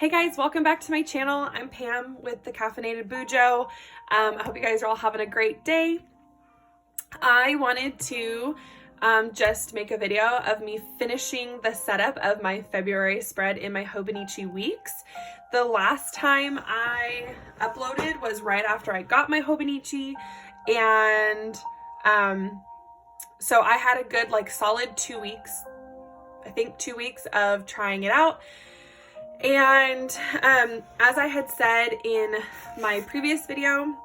Hey guys, welcome back to my channel. I'm Pam with the Caffeinated Bujo. I hope you guys are all having a great day. I wanted to just make a video of me finishing the setup of my February spread in my Hobonichi weeks. The last time I uploaded was right after I got my Hobonichi, and so I had a good solid 2 weeks, I think 2 weeks of trying it out. And as I had said in my previous video,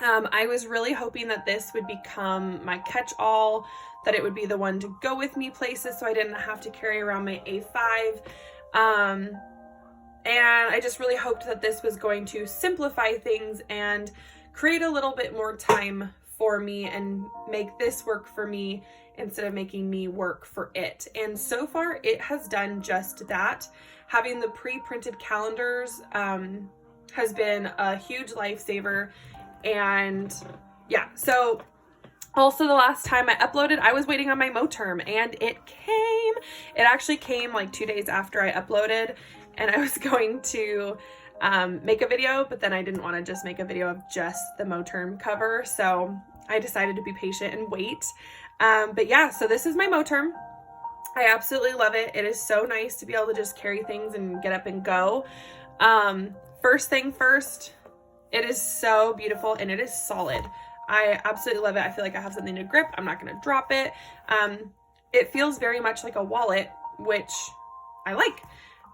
I was really hoping that this would become my catch-all, that it would be the one to go with me places so I didn't have to carry around my A5. And I just really hoped that this was going to simplify things and create a little bit more time for me and make this work for me instead of making me work for it. And so far it has done just that. Having the pre-printed calendars has been a huge lifesaver. And yeah, so also the last time I uploaded, I was waiting on my Moterm and it came. It actually came like 2 days after I uploaded, and I was going to make a video, but then I didn't want to just make a video of just the Moterm cover. So I decided to be patient and wait. But yeah, so this is my Moterm. I absolutely love it. It is so nice to be able to just carry things and get up and go. First thing first, it is so beautiful and it is solid. I absolutely love it. I feel like I have something to grip. I'm not going to drop it. It feels very much like a wallet, which I like.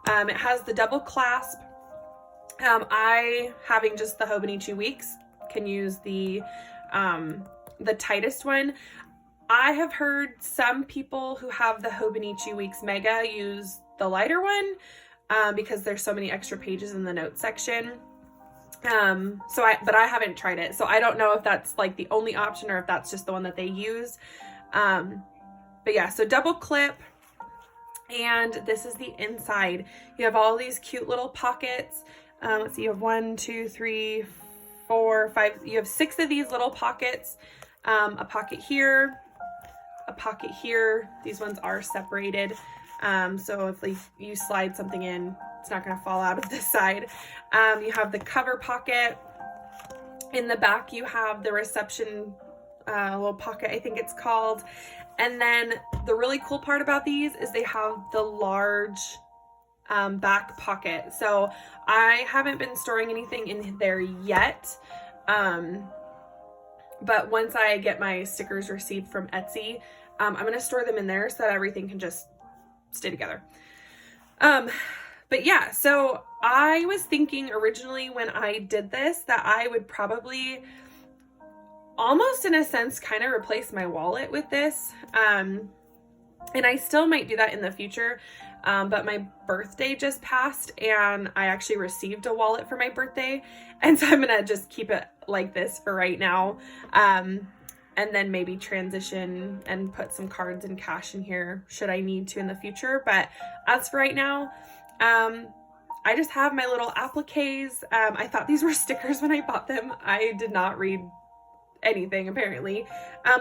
It has the double clasp. I, having just the Hobonichi weeks, can use the tightest one. I have heard some people who have the Hobonichi Weeks Mega use the lighter one because there's so many extra pages in the notes section. But I haven't tried it, so I don't know if that's like the only option or if that's just the one that they use. But yeah, so double clip, and this is the inside. You have all these cute little pockets. Let's see, you have 1, 2, 3, 4, 5. You have 6 of these little pockets. A pocket here, a pocket here. These ones are separated. So if you slide something in, it's not going to fall out of this side. You have the cover pocket. In the back, you have the reception little pocket, I think it's called. And then the really cool part about these is they have the large back pocket. So I haven't been storing anything in there yet. But once I get my stickers received from Etsy, I'm going to store them in there so that everything can just stay together. But yeah, so I was thinking originally when I did this that I would probably almost in a sense kind of replace my wallet with this. And I still might do that in the future. But my birthday just passed and I actually received a wallet for my birthday. And so I'm going to just keep it like this for right now. And then maybe transition and put some cards and cash in here should I need to in the future. But as for right now, I just have my little appliques. I thought these were stickers when I bought them. I did not read anything apparently.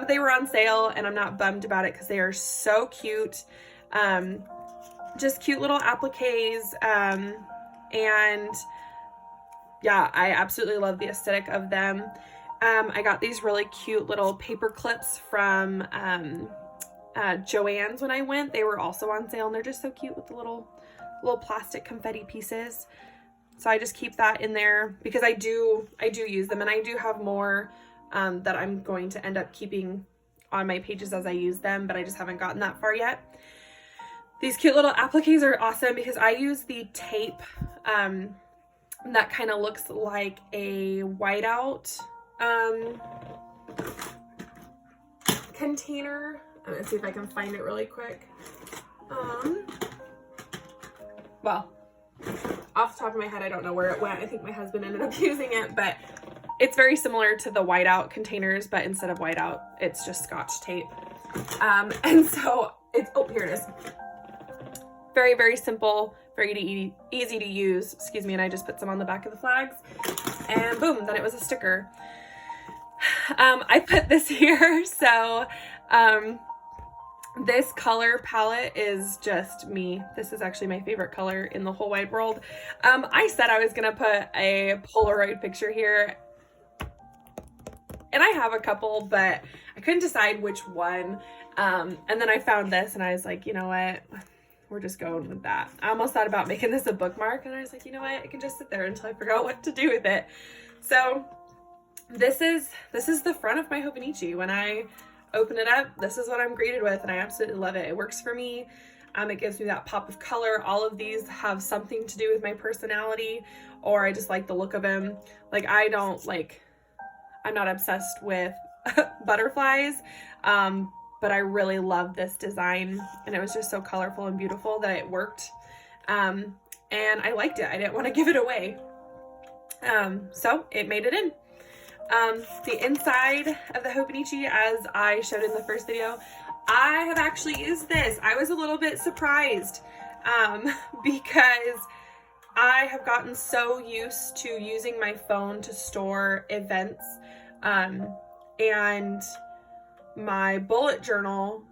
They were on sale and I'm not bummed about it because they are so cute. Just cute little appliques. And yeah, I absolutely love the aesthetic of them. I got these really cute little paper clips from Joann's when I went. They were also on sale and they're just so cute with the little plastic confetti pieces. So I just keep that in there because I do use them, and I do have more that I'm going to end up keeping on my pages as I use them, but I just haven't gotten that far yet. These cute little appliques are awesome because I use the tape that kind of looks like a whiteout container. I'm gonna see if I can find it really quick. Well, off the top of my head, I don't know where it went. I think my husband ended up using it, but it's very similar to the whiteout containers, but instead of whiteout, it's just Scotch tape. And so it's, oh, here it is. Very, very simple, very easy to use. Excuse me, and I just put some on the back of the flags, and boom, then it was a sticker. I put this here, so This color palette is just me. This is actually my favorite color in the whole wide world. I said I was gonna put a Polaroid picture here, and I have a couple, but I couldn't decide which one. And then I found this and I was like, you know what? We're just going with that. I almost thought about making this a bookmark, and I was like, you know what? I can just sit there until I figure out what to do with it. So this is the front of my Hobonichi. When I open it up, this is what I'm greeted with, and I absolutely love it. It works for me. It gives me that pop of color. All of these have something to do with my personality, or I just like the look of them. Like, I'm not obsessed with butterflies, but I really love this design, and it was just so colorful and beautiful that it worked. And I liked it. I didn't want to give it away. So it made it in. The inside of the Hobonichi, as I showed in the first video, I have actually used this. I was a little bit surprised, because I have gotten so used to using my phone to store events, and my bullet journal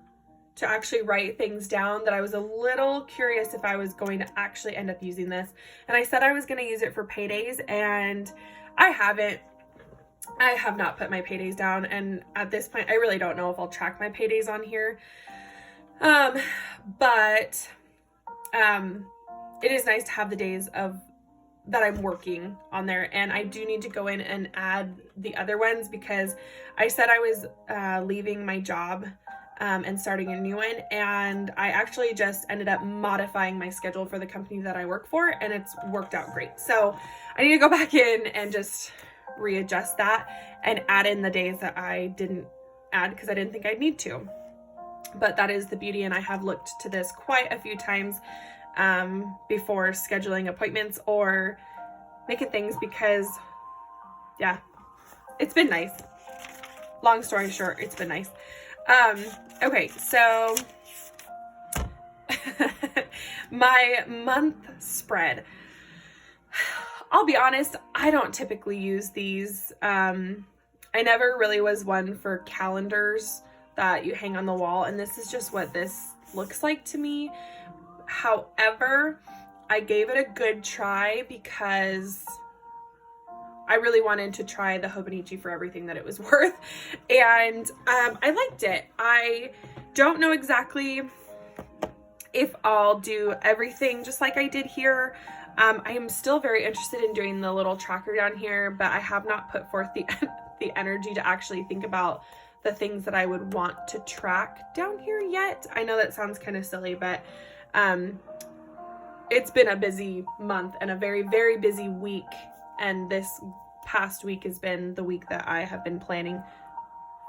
to actually write things down, that I was a little curious if I was going to actually end up using this. And I said I was going to use it for paydays, and I haven't. I have not put my paydays down, and at this point I really don't know if I'll track my paydays on here. But it is nice to have the days of that I'm working on there, and I do need to go in and add the other ones, because I said I was leaving my job and starting a new one, and I actually just ended up modifying my schedule for the company that I work for, and it's worked out great. So I need to go back in and just readjust that and add in the days that I didn't add because I didn't think I'd need to. But that is the beauty, and I have looked to this quite a few times before scheduling appointments or making things, because yeah, it's been nice. Long story short, it's been nice. Okay, so my month spread. I'll be honest, I don't typically use these. I never really was one for calendars that you hang on the wall, and this is just what this looks like to me. However, I gave it a good try because I really wanted to try the Hobonichi for everything that it was worth, and I liked it. I don't know exactly if I'll do everything just like I did here. I am still very interested in doing the little tracker down here, but I have not put forth the energy to actually think about the things that I would want to track down here yet. I know that sounds kind of silly, but it's been a busy month and a very, very busy week, and this past week has been the week that I have been planning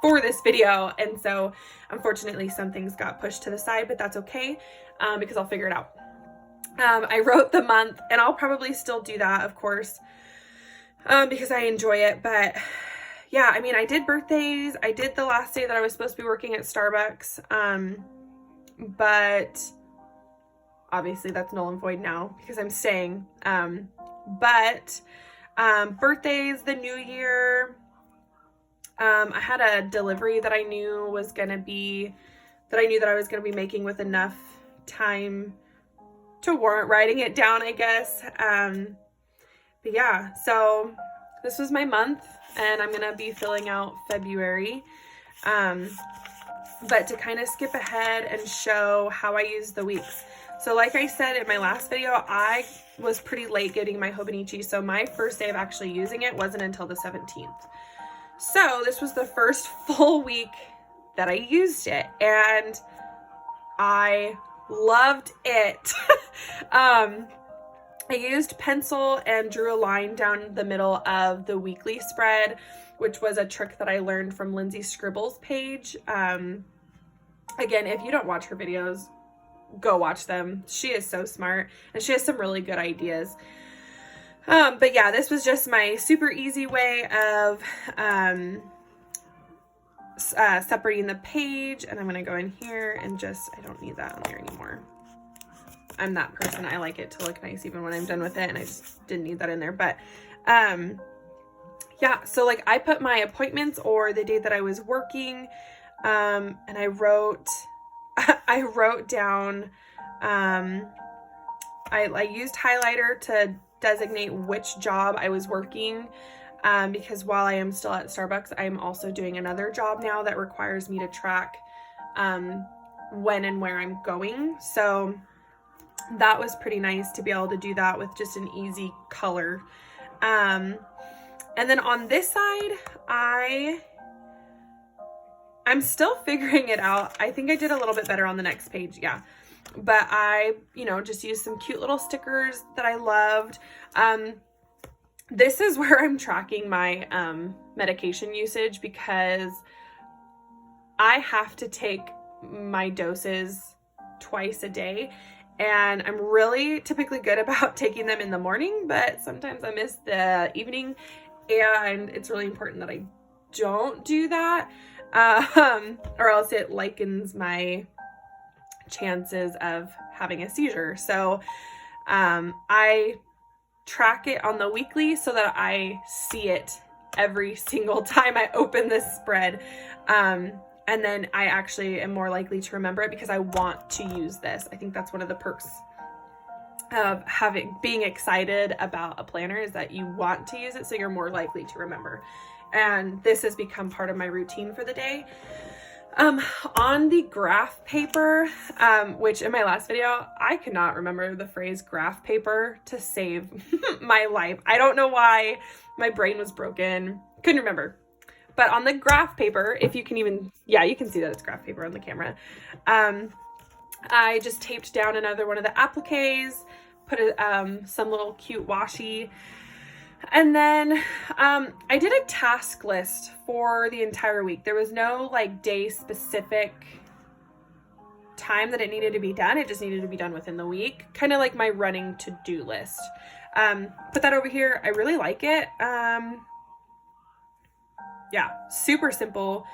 for this video, and so unfortunately some things got pushed to the side, but that's okay, because I'll figure it out. I wrote the month, and I'll probably still do that, of course, because I enjoy it. But yeah, I mean, I did birthdays. I did the last day that I was supposed to be working at Starbucks. But obviously that's null and void now because I'm staying. But birthdays, the new year, I had a delivery that I knew was going to be, that I was going to be making with enough time to warrant writing it down, I guess. But yeah, so this was my month, and I'm gonna be filling out February. But to kind of skip ahead and show how I use the weeks. So like I said in my last video, I was pretty late getting my Hobonichi, so my first day of actually using it wasn't until the 17th. So this was the first full week that I used it, and I loved it. I used pencil and drew a line down the middle of the weekly spread, which was a trick that I learned from Lindsay Scribble's page. Again, if you don't watch her videos, go watch them. She is so smart, and she has some really good ideas. But yeah, this was just my super easy way of separating the page, and I'm going to go in here and just, I don't need that on there anymore. I'm that person. I like it to look nice even when I'm done with it, and I just didn't need that in there. But yeah, so like I put my appointments or the day that I was working, and I wrote I wrote down, I used highlighter to designate which job I was working, because while I am still at Starbucks, I'm also doing another job now that requires me to track when and where I'm going. So that was pretty nice to be able to do that with just an easy color. And then on this side, I'm still figuring it out. I think I did a little bit better on the next page. Yeah. But I, just used some cute little stickers that I loved. This is where I'm tracking my medication usage, because I have to take my doses twice a day, and I'm really typically good about taking them in the morning, but sometimes I miss the evening, and it's really important that I don't do that, or else it likens my chances of having a seizure. So I track it on the weekly so that I see it every single time I open this spread. And then I actually am more likely to remember it because I want to use this. I think that's one of the perks of being excited about a planner, is that you want to use it, so you're more likely to remember. And this has become part of my routine for the day. On the graph paper, which in my last video, I could not remember the phrase graph paper to save my life. I don't know why. My brain was broken. Couldn't remember. But on the graph paper, if you can even, yeah, you can see that it's graph paper on the camera. I just taped down another one of the appliques, put some little cute washi. And then I did a task list for the entire week. There was no like day specific time that it needed to be done. It just needed to be done within the week. Kind of like my running to-do list. Put that over here. I really like it. Yeah, super simple.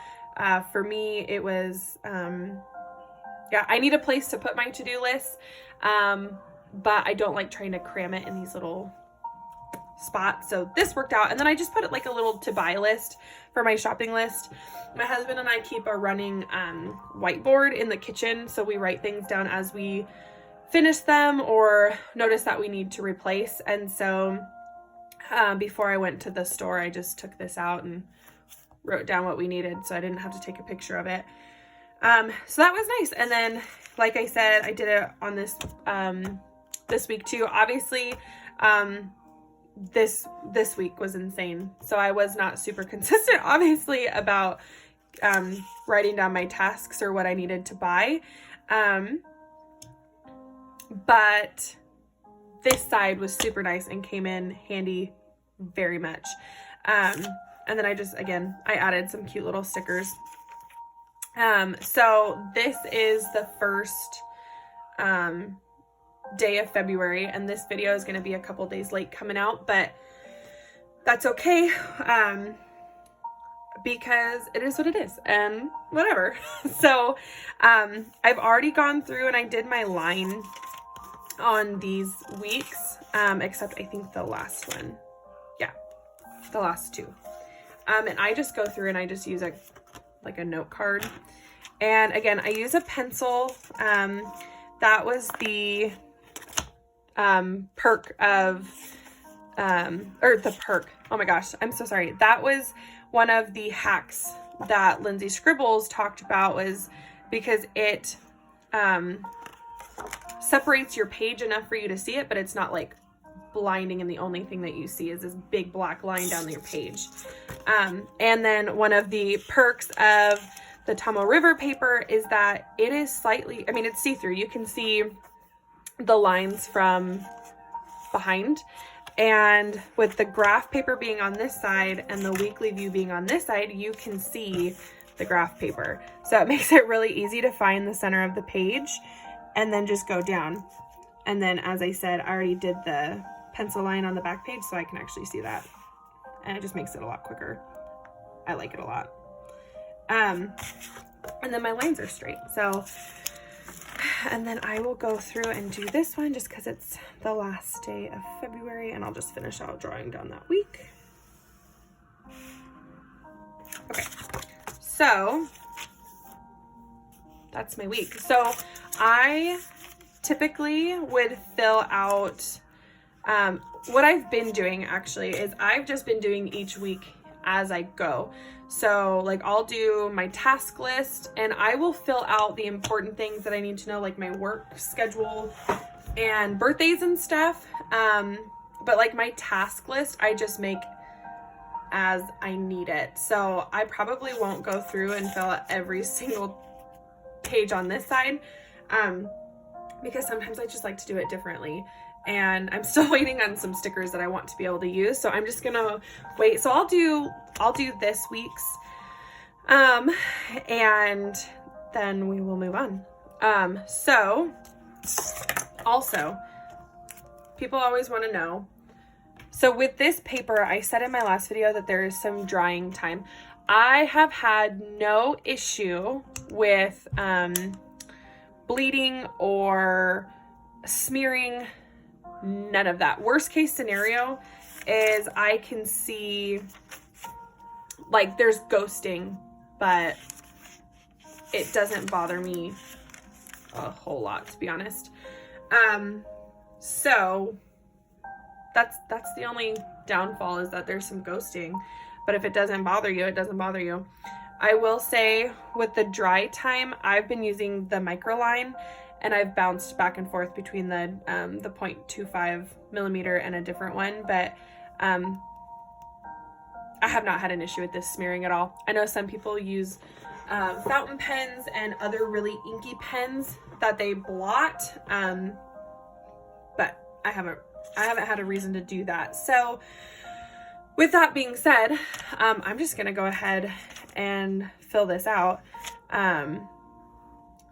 For me, it was, yeah, I need a place to put my to-do list. But I don't like trying to cram it in these little spots. So this worked out. And then I just put it like a little to buy list for my shopping list. My husband and I keep a running whiteboard in the kitchen. So we write things down as we finish them or notice that we need to replace. And so before I went to the store, I just took this out and wrote down what we needed, so I didn't have to take a picture of it. So that was nice. And then, like I said, I did it on this this week too. Obviously, this week was insane, so I was not super consistent, obviously, about writing down my tasks or what I needed to buy. But this side was super nice and came in handy very much. And then I added some cute little stickers. So this is the first day of February, and this video is going to be a couple days late coming out, but that's okay, because it is what it is, and whatever. So I've already gone through and I did my line on these weeks, except I think the last one. Yeah, the last two. And I just go through and I just use a note card. And again, I use a pencil. That was the perk of, oh my gosh, I'm so sorry. That was one of the hacks that Lindsay Scribbles talked about, was because it separates your page enough for you to see it, but it's not like blinding and the only thing that you see is this big black line down your page. And then one of the perks of the Tomoe River paper is that it is slightly, it's see-through. You can see the lines from behind. And with the graph paper being on this side and the weekly view being on this side, you can see the graph paper. So it makes it really easy to find the center of the page and then just go down. And then, as I said, I already did the pencil line on the back page, so I can actually see that. And it just makes it a lot quicker. I like it a lot. And then my lines are straight. So, and then I will go through and do this one just because it's the last day of February, and I'll just finish out drawing down that week. Okay, so that's my week. So I typically would fill out, what I've been doing actually is I've just been doing each week as I go. So like I'll do my task list and I will fill out the important things that I need to know, like my work schedule and birthdays and stuff. But like my task list, I just make as I need it. So I probably won't go through and fill out every single page on this side, because sometimes I just like to do it differently. And I'm still waiting on some stickers that I want to be able to use. So I'm just gonna wait. So I'll do this week's, and then we will move on. So also, people always want to know. So with this paper, I said in my last video that there is some drying time. I have had no issue with bleeding or smearing, none of that. Worst case scenario is I can see like there's ghosting, but it doesn't bother me a whole lot, to be honest. So that's the only downfall, is that there's some ghosting. But if it doesn't bother you, it doesn't bother you. I will say with the dry time, I've been using the Microline, and I've bounced back and forth between the 0.25 millimeter and a different one, but I have not had an issue with this smearing at all. I know some people use fountain pens and other really inky pens that they blot, but I haven't had a reason to do that. So with that being said, I'm just gonna go ahead and fill this out.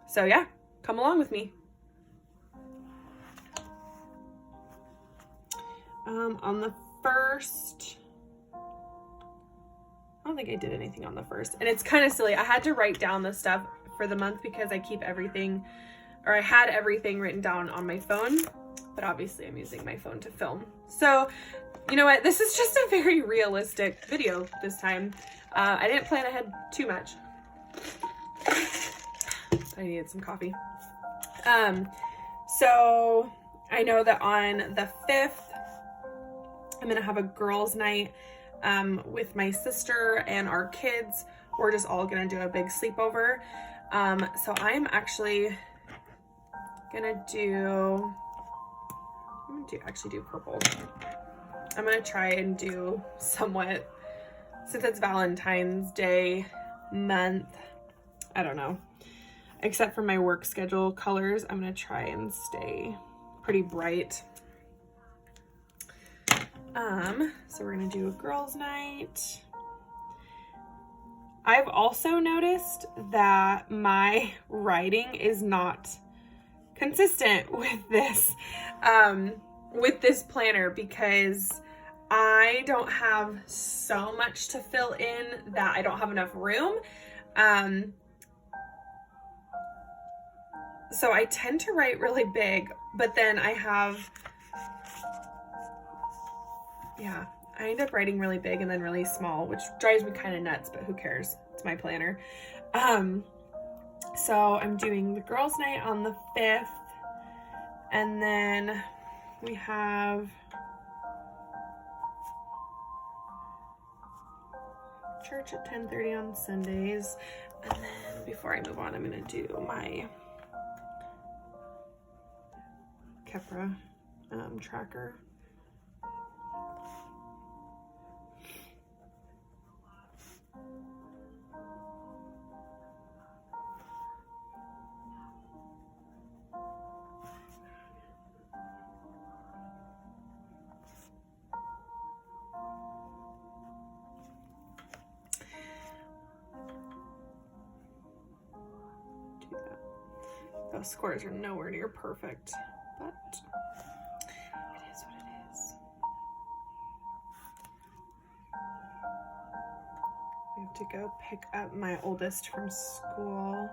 So yeah, come along with me. On the first, I don't think I did anything on the first, and it's kind of silly. I had to write down the stuff for the month because I keep everything, or I had everything written down on my phone, but obviously I'm using my phone to film. So you know what? This is just a very realistic video this time. I didn't plan ahead too much. I needed some coffee. So I know that on the 5th, I'm gonna have a girls' night with my sister and our kids. We're just all gonna do a big sleepover. So I'm actually gonna do, actually do purple. I'm gonna try and do somewhat, since it's Valentine's Day month, I don't know, except for my work schedule colors, I'm gonna try and stay pretty bright. So we're gonna do a girls' night. I've also noticed that my writing is not consistent with this planner, because I don't have so much to fill in that I don't have enough room. So I tend to write really big, but then I end up writing really big and then really small, which drives me kind of nuts, but who cares? It's my planner. So I'm doing the girls' night on the 5th, and then we have church at 10:30 on Sundays. And then before I move on, I'm gonna do my Kepra tracker. Those scores are nowhere near perfect, but it is what it is. We have to go pick up my oldest from school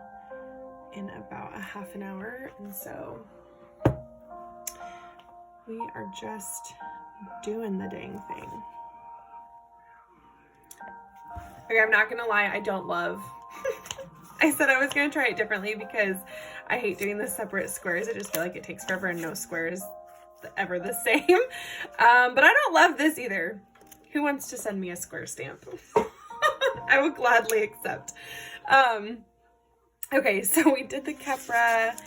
in about a half an hour, and so we are just doing the dang thing. Okay, I'm not gonna lie, I don't love I said I was going to try it differently because I hate doing the separate squares. I just feel like it takes forever and no square is ever the same. But I don't love this either. Who wants to send me a square stamp? I would gladly accept. Okay, so we did the Kepra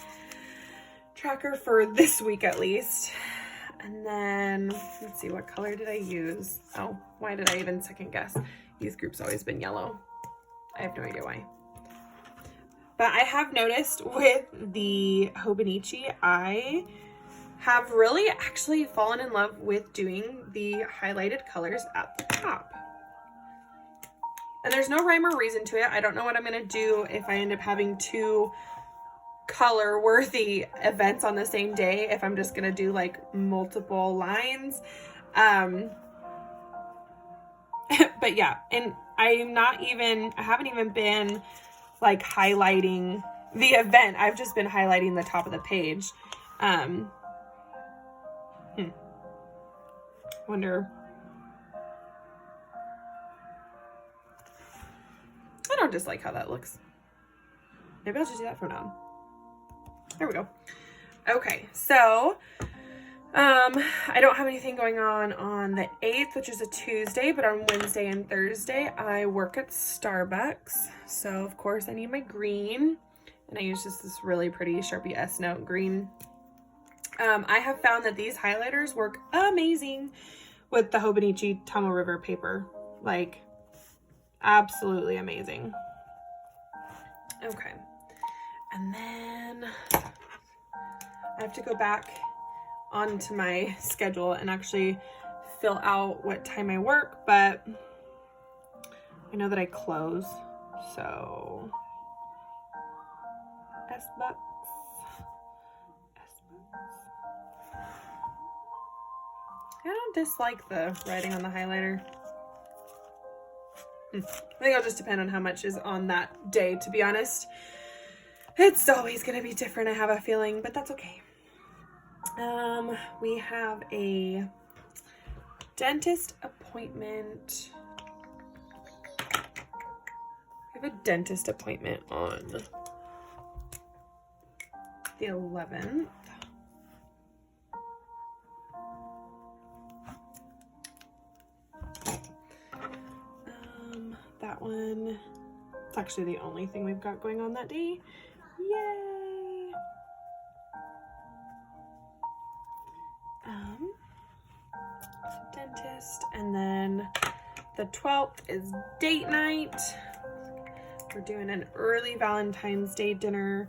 tracker for this week at least. And then, let's see, what color did I use? Oh, why did I even second guess? Youth group's always been yellow. I have no idea why. But I have noticed with the Hobonichi, I have really actually fallen in love with doing the highlighted colors at the top. And there's no rhyme or reason to it. I don't know what I'm going to do if I end up having two color-worthy events on the same day, if I'm just going to do like multiple lines. But yeah, and I haven't even been like highlighting the event. I've just been highlighting the top of the page. Wonder. I don't dislike how that looks. Maybe I'll just do that from now on. There we go. Okay, so I don't have anything going on the 8th, which is a Tuesday, but on Wednesday and Thursday, I work at Starbucks. So, of course, I need my green, and I use just this really pretty Sharpie S-Note green. I have found that these highlighters work amazing with the Hobonichi Tomoe River paper. Like, absolutely amazing. Okay. And then I have to go back onto my schedule and actually fill out what time I work, but I know that I close, so S-Bucks. I don't dislike the writing on the highlighter. I think it'll just depend on how much is on that day, to be honest. It's always going to be different, I have a feeling, but that's okay. We have a dentist appointment. We have a dentist appointment on the 11th. That one, it's actually the only thing we've got going on that day. Yay! Dentist, and then the 12th is date night. We're doing an early Valentine's Day dinner,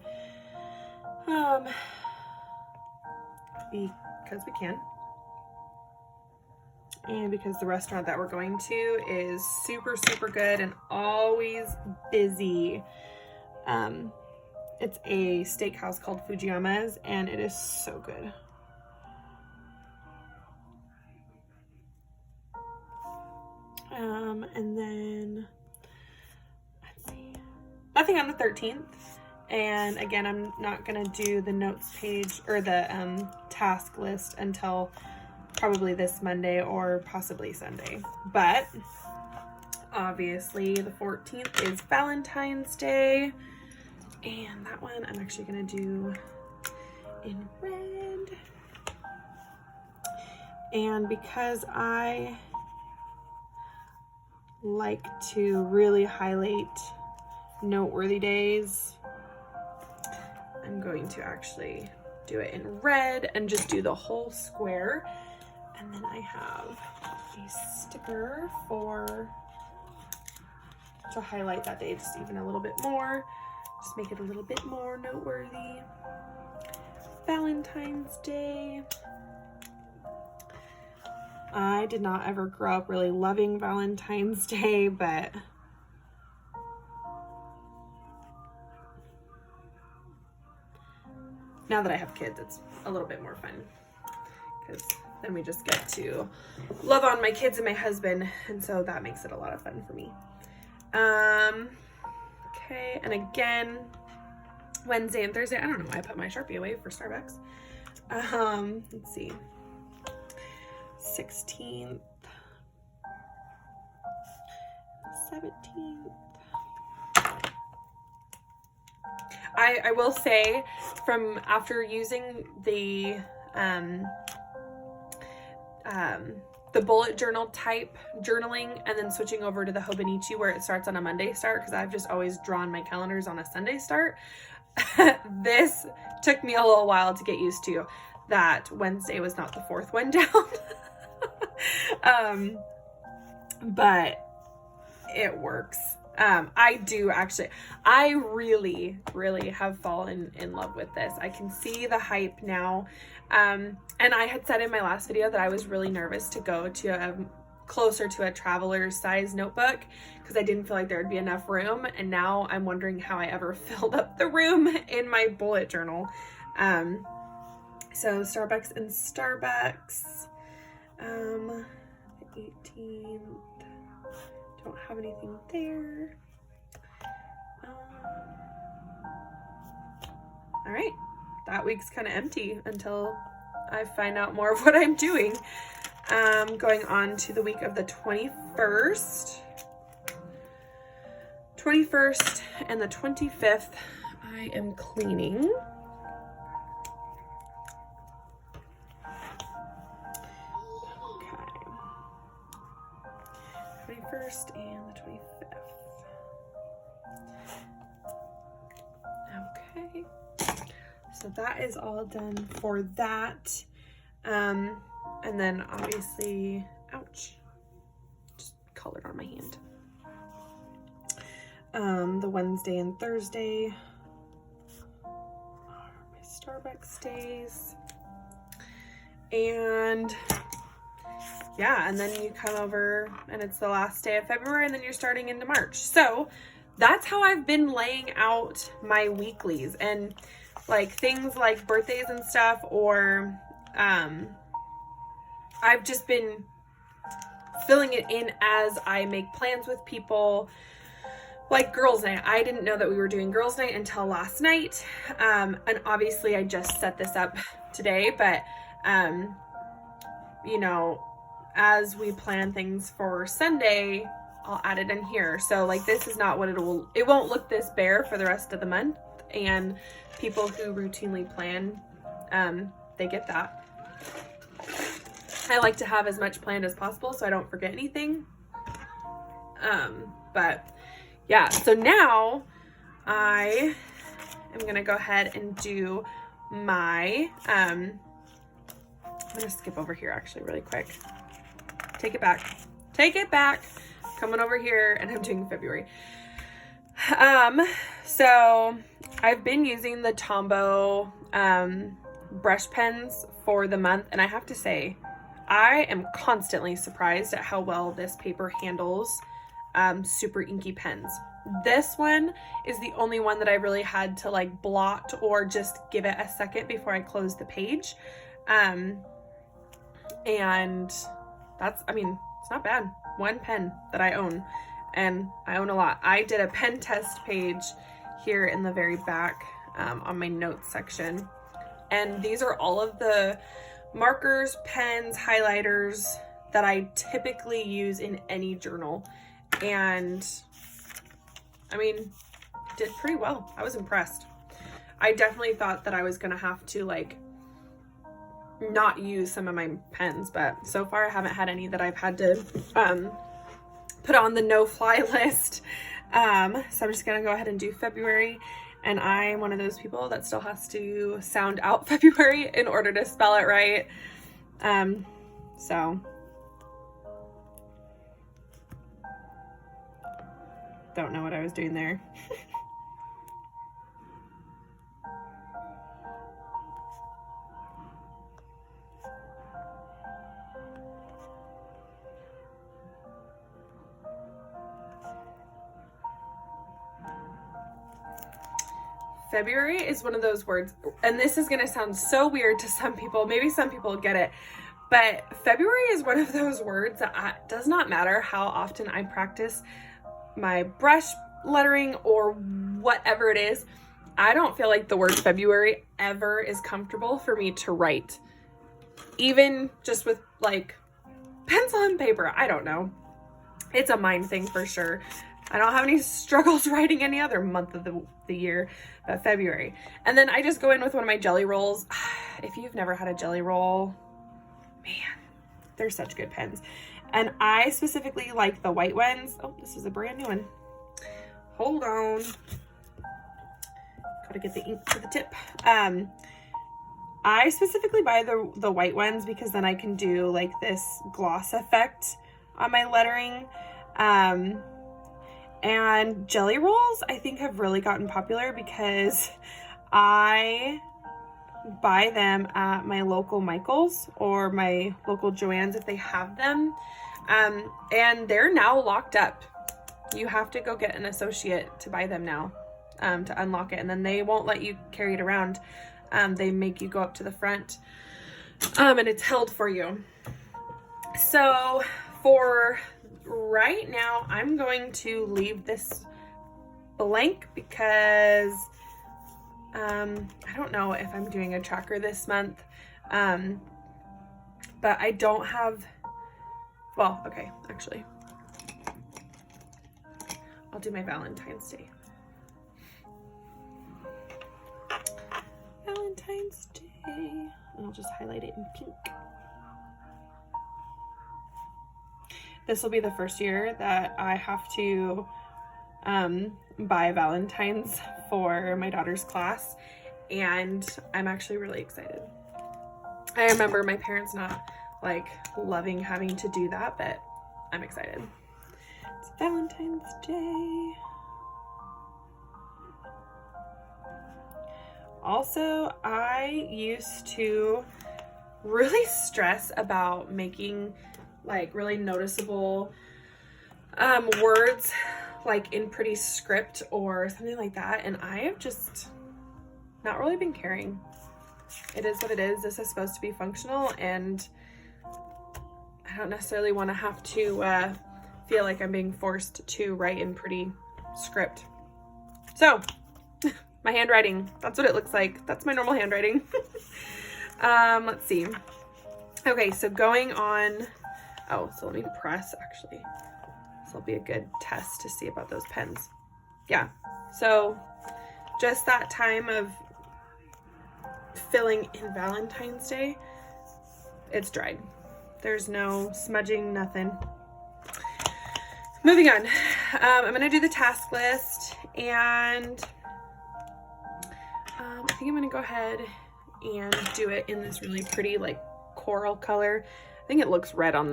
because we can, and because the restaurant that we're going to is super, super good and always busy. It's a steakhouse called Fujiyama's, and it is so good. And then, let's see, nothing on the 13th. And again, I'm not going to do the notes page or the task list until probably this Monday or possibly Sunday. But obviously the 14th is Valentine's Day. And that one I'm actually going to do in red. And because I like to really highlight noteworthy days, I'm going to actually do it in red and just do the whole square. And then I have a sticker to highlight that day just even a little bit more. Just make it a little bit more noteworthy. Valentine's Day. I did not ever grow up really loving Valentine's Day, but now that I have kids, it's a little bit more fun, because then we just get to love on my kids and my husband, and so that makes it a lot of fun for me. Okay, and again, Wednesday and Thursday, I don't know why I put my Sharpie away for Starbucks. Let's see, 16th, 17th, I will say, from after using the bullet journal type journaling and then switching over to the Hobonichi where it starts on a Monday start, because I've just always drawn my calendars on a Sunday start, this took me a little while to get used to, that Wednesday was not the fourth one down. But it works. I really have fallen in love with this. I can see the hype now. And I had said in my last video that I was really nervous to go to closer to a traveler's size notebook because I didn't feel like there would be enough room. And now I'm wondering how I ever filled up the room in my bullet journal. So Starbucks and Starbucks, 18th, don't have anything there. All right, that week's kind of empty until I find out more of what I'm doing. Going on to the week of the 21st and the 25th, I am cleaning. And the 25th. Okay, so that is all done for that. And then obviously, ouch, just colored on my hand. The Wednesday and Thursday are my Starbucks days. And yeah, and then you come over and it's the last day of February and then you're starting into March. So that's how I've been laying out my weeklies, and like things like birthdays and stuff, or I've just been filling it in as I make plans with people. Like girls' night, I didn't know that we were doing girls' night until last night. And obviously I just set this up today, but you know, as we plan things for Sunday, I'll add it in here. So like this is not what it won't look this bare for the rest of the month. And people who routinely plan, they get that. I like to have as much planned as possible so I don't forget anything. But yeah, so now I am gonna go ahead and do my, I'm gonna skip over here actually really quick. Take it back. Coming over here, and I'm doing February. So I've been using the Tombow brush pens for the month, and I have to say, I am constantly surprised at how well this paper handles super inky pens. This one is the only one that I really had to like blot or just give it a second before I close the page. And that's, I mean, it's not bad. One pen that I own, and I own a lot. I did a pen test page here in the very back on my notes section. And these are all of the markers, pens, highlighters that I typically use in any journal. And I mean, did pretty well. I was impressed. I definitely thought that I was gonna have to like not use some of my pens, but so far I haven't had any that I've had to put on the no-fly list. So I'm just gonna go ahead and do February, and I'm one of those people that still has to sound out February in order to spell it right. So don't know what I was doing there. February is one of those words, and this is going to sound so weird to some people. Maybe some people get it, but February is one of those words that does not matter how often I practice my brush lettering or whatever it is. I don't feel like the word February ever is comfortable for me to write, even just with like pencil and paper. I don't know. It's a mind thing for sure. I don't have any struggles writing any other month of the year, but February. And then I just go in with one of my jelly rolls. If you've never had a jelly roll, man, they're such good pens. And I specifically like the white ones. Oh, this is a brand new one. Hold on. Gotta get the ink to the tip. I specifically buy the white ones because then I can do like this gloss effect on my lettering. And jelly rolls, I think, have really gotten popular because I buy them at my local Michael's or my local Joann's if they have them. And they're now locked up. You have to go get an associate to buy them now, to unlock it. And then they won't let you carry it around. They make you go up to the front, and it's held for you. So for right now, I'm going to leave this blank because I don't know if I'm doing a tracker this month, but I don't have, well, okay, actually, I'll do my Valentine's Day. Valentine's Day, and I'll just highlight it in pink. This will be the first year that I have to buy Valentine's for my daughter's class, and I'm actually really excited. I remember my parents not like loving having to do that, but I'm excited. It's Valentine's Day. Also, I used to really stress about making like really noticeable words like in pretty script or something like that, and I have just not really been caring. It is what it is. This is supposed to be functional, and I don't necessarily want to have to feel like I'm being forced to write in pretty script. So my handwriting, that's what it looks like. That's my normal handwriting. Let's see. Okay, so going on, oh, so let me press actually. This will be a good test to see about those pens. Yeah, so just that time of filling in Valentine's Day, it's dried. There's no smudging, nothing. Moving on. I'm gonna do the task list, and I think I'm gonna go ahead and do it in this really pretty like coral color. I think it looks red on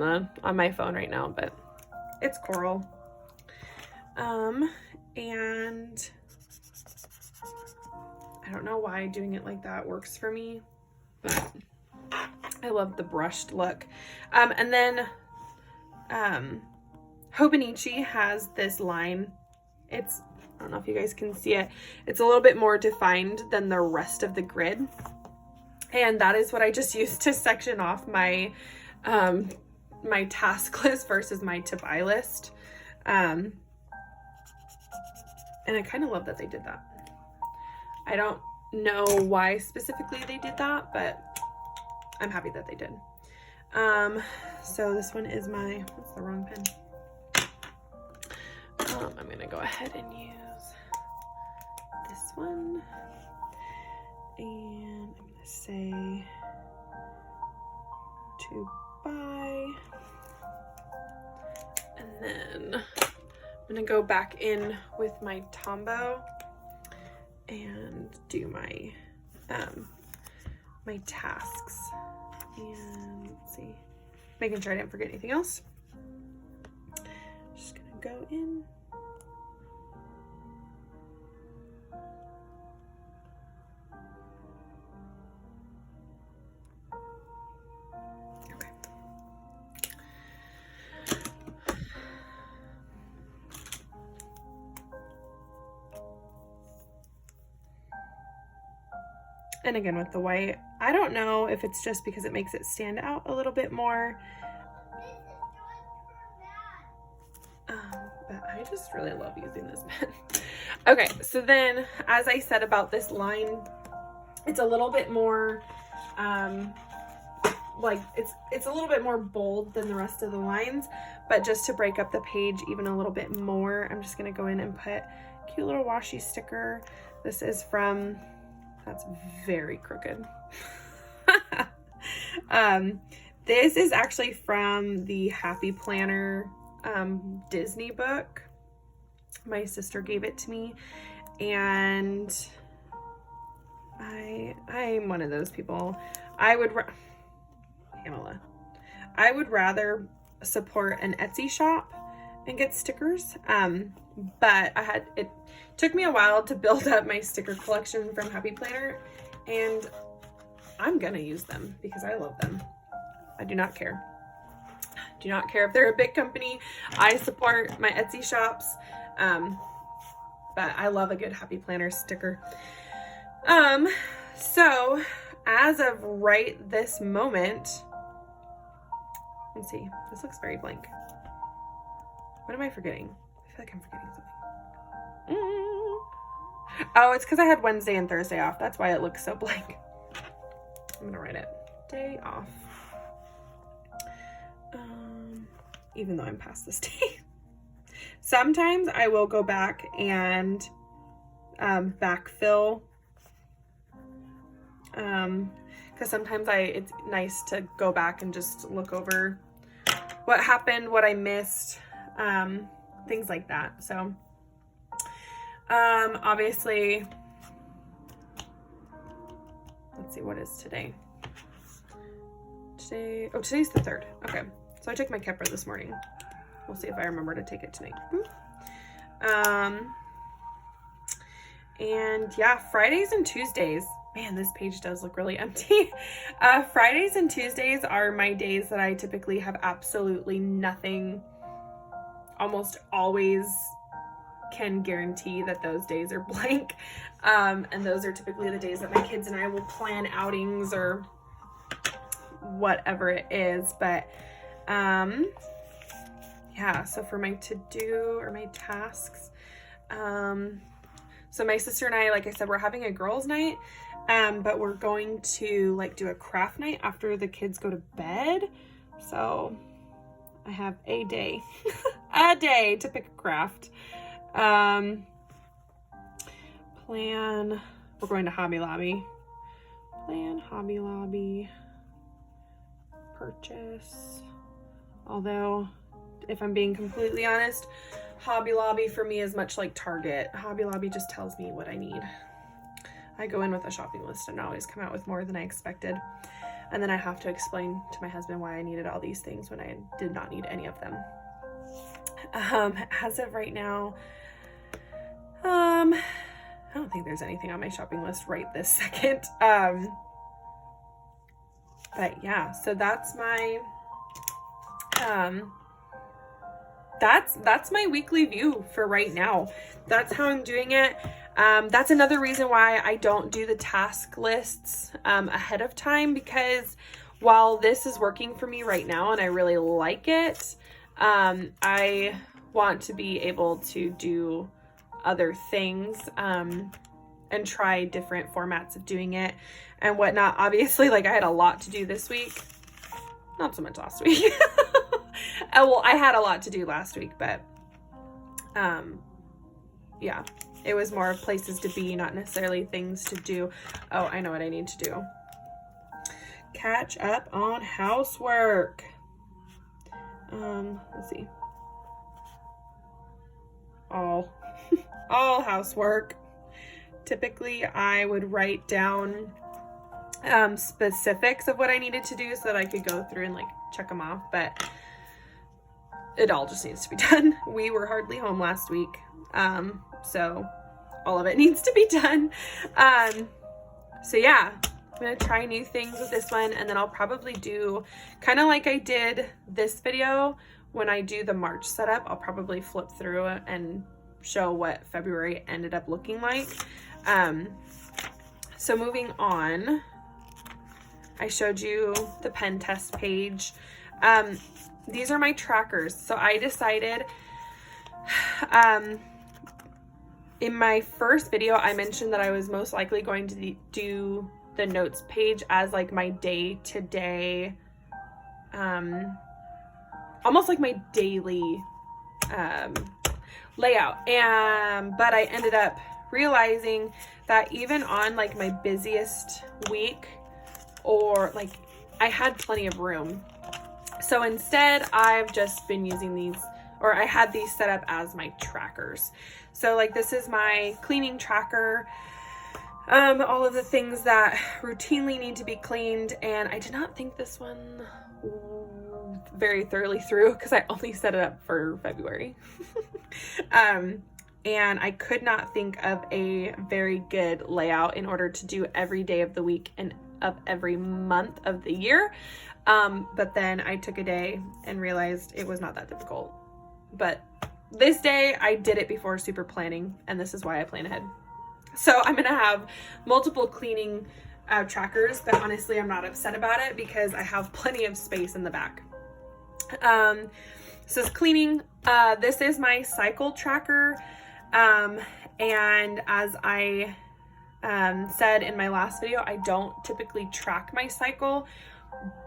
my phone right now, but it's coral. And I don't know why doing it like that works for me, but I love the brushed look. And then Hobonichi has this line. It's, I don't know if you guys can see it. It's a little bit more defined than the rest of the grid. And that is what I just used to section off my my task list versus my to buy list. And I kind of love that they did that. I don't know why specifically they did that, but I'm happy that they did. So this one is my, that's the wrong pen. I'm going to go ahead and use this one. And I'm going to say to buy. And then I'm going to go back in with my Tombow and do my my tasks. And let's see, making sure I didn't forget anything else. Just gonna go in. Okay. And again with the white, I don't know if it's just because it makes it stand out a little bit more. But I just really love using this pen. Okay, so then as I said about this line, it's a little bit more like, it's a little bit more bold than the rest of the lines, but just to break up the page even a little bit more, I'm just gonna go in and put cute little washi sticker. This is from, that's very crooked. This is actually from the Happy Planner Disney book. My sister gave it to me, and I'm one of those people. Pamela, I would rather support an Etsy shop and get stickers, but it took me a while to build up my sticker collection from Happy Planner, and I'm gonna use them because I love them. I do not care. Do not care if they're a big company. I support my Etsy shops, but I love a good Happy Planner sticker. So as of right this moment, let's see, this looks very blank. What am I forgetting? I feel like I'm forgetting something. Oh, it's because I had Wednesday and Thursday off. That's why it looks so blank. I'm gonna write it. Day off. Even though I'm past this day. Sometimes I will go back and backfill. Because sometimes it's nice to go back and just look over what happened, what I missed, things like that. So, obviously, let's see, what is today? Today's the 3rd. Okay, so I took my Kepra this morning. We'll see if I remember to take it tonight. And yeah, Fridays and Tuesdays. Man, this page does look really empty. Fridays and Tuesdays are my days that I typically have absolutely nothing. Almost always can guarantee that those days are blank. And those are typically the days that my kids and I will plan outings or whatever it is. But yeah, so for my to-do or my tasks, so my sister and I, like I said, we're having a girls' night, but we're going to like do a craft night after the kids go to bed. So I have a day, a day to pick a craft. Plan, we're going to Hobby Lobby. Plan, Hobby Lobby, purchase. Although, if I'm being completely honest, Hobby Lobby for me is much like Target. Hobby Lobby just tells me what I need. I go in with a shopping list and always come out with more than I expected. And then I have to explain to my husband why I needed all these things when I did not need any of them. As of right now, I don't think there's anything on my shopping list right this second. But yeah, so that's my, that's my weekly view for right now. That's how I'm doing it. That's another reason why I don't do the task lists ahead of time, because while this is working for me right now and I really like it, I want to be able to do other things and try different formats of doing it and whatnot. Obviously, like I had a lot to do this week. Not so much last week. Well, I had a lot to do last week, but yeah, it was more of places to be, not necessarily things to do. Oh, I know what I need to do. Catch up on housework. Let's see. All housework. Typically, I would write down specifics of what I needed to do so that I could go through and like check them off, but it all just needs to be done. We were hardly home last week, so all of it needs to be done. So yeah, I'm gonna try new things with this one, and then I'll probably do kind of like I did this video. When I do the March setup, I'll probably flip through it and show what February ended up looking like. So moving on, I showed you the pen test page. These are my trackers. So I decided, in my first video, I mentioned that I was most likely going to do the notes page as like my day-to-day almost like my daily layout. But I ended up realizing that even on like my busiest week, or like, I had plenty of room. So instead I've just been using these, or I had these set up as my trackers. So like, this is my cleaning tracker, all of the things that routinely need to be cleaned. And I did not think this one very thoroughly through because I only set it up for February. And I could not think of a very good layout in order to do every day of the week and of every month of the year. But then I took a day and realized it was not that difficult. But this day I did it before super planning, and this is why I plan ahead. So I'm gonna have multiple cleaning trackers, but honestly I'm not upset about it because I have plenty of space in the back. This is cleaning. This is my cycle tracker. And as I said in my last video, I don't typically track my cycle,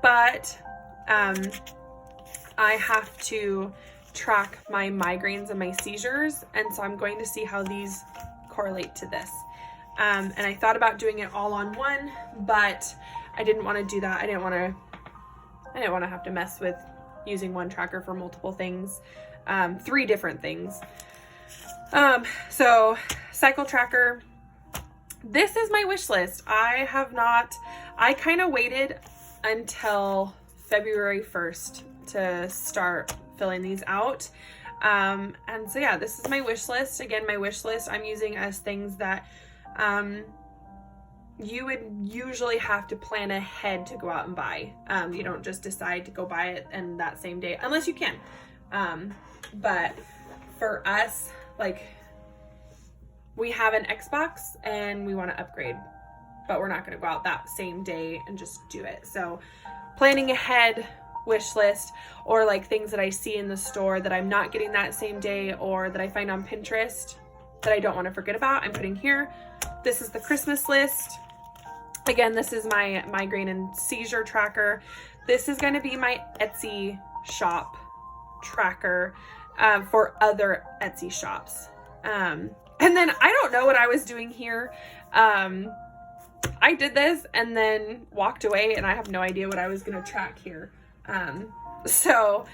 but I have to track my migraines and my seizures, and so I'm going to see how these correlate to this. And I thought about doing it all on one, but I didn't want to do that. I didn't want to have to mess with using one tracker for multiple things, 3 different things. So cycle tracker, this is my wish list. I kind of waited until February 1st to start filling these out. And so yeah, this is my wish list. Again, my wish list I'm using as things that, you would usually have to plan ahead to go out and buy. You don't just decide to go buy it and that same day, unless you can. But for us, like, we have an Xbox and we want to upgrade, but we're not going to go out that same day and just do it. So planning ahead, wish list, or like things that I see in the store that I'm not getting that same day, or that I find on Pinterest that I don't want to forget about, I'm putting here. This is the Christmas list. Again, this is my migraine and seizure tracker. This is going to be my Etsy shop tracker for other Etsy shops. And then I don't know what I was doing here. I did this and then walked away, and I have no idea what I was going to track here. So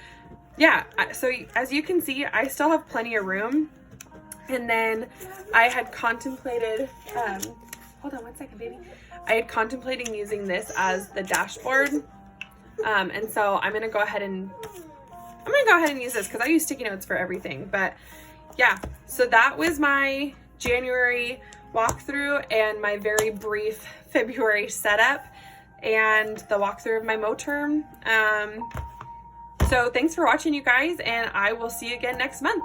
yeah, so as you can see, I still have plenty of room. And then I had contemplated, hold on one second, baby. I had contemplating using this as the dashboard. And so I'm going to go ahead and use this because I use sticky notes for everything. But yeah, so that was my January walkthrough and my very brief February setup and the walkthrough of my Moterm. So thanks for watching, you guys, and I will see you again next month.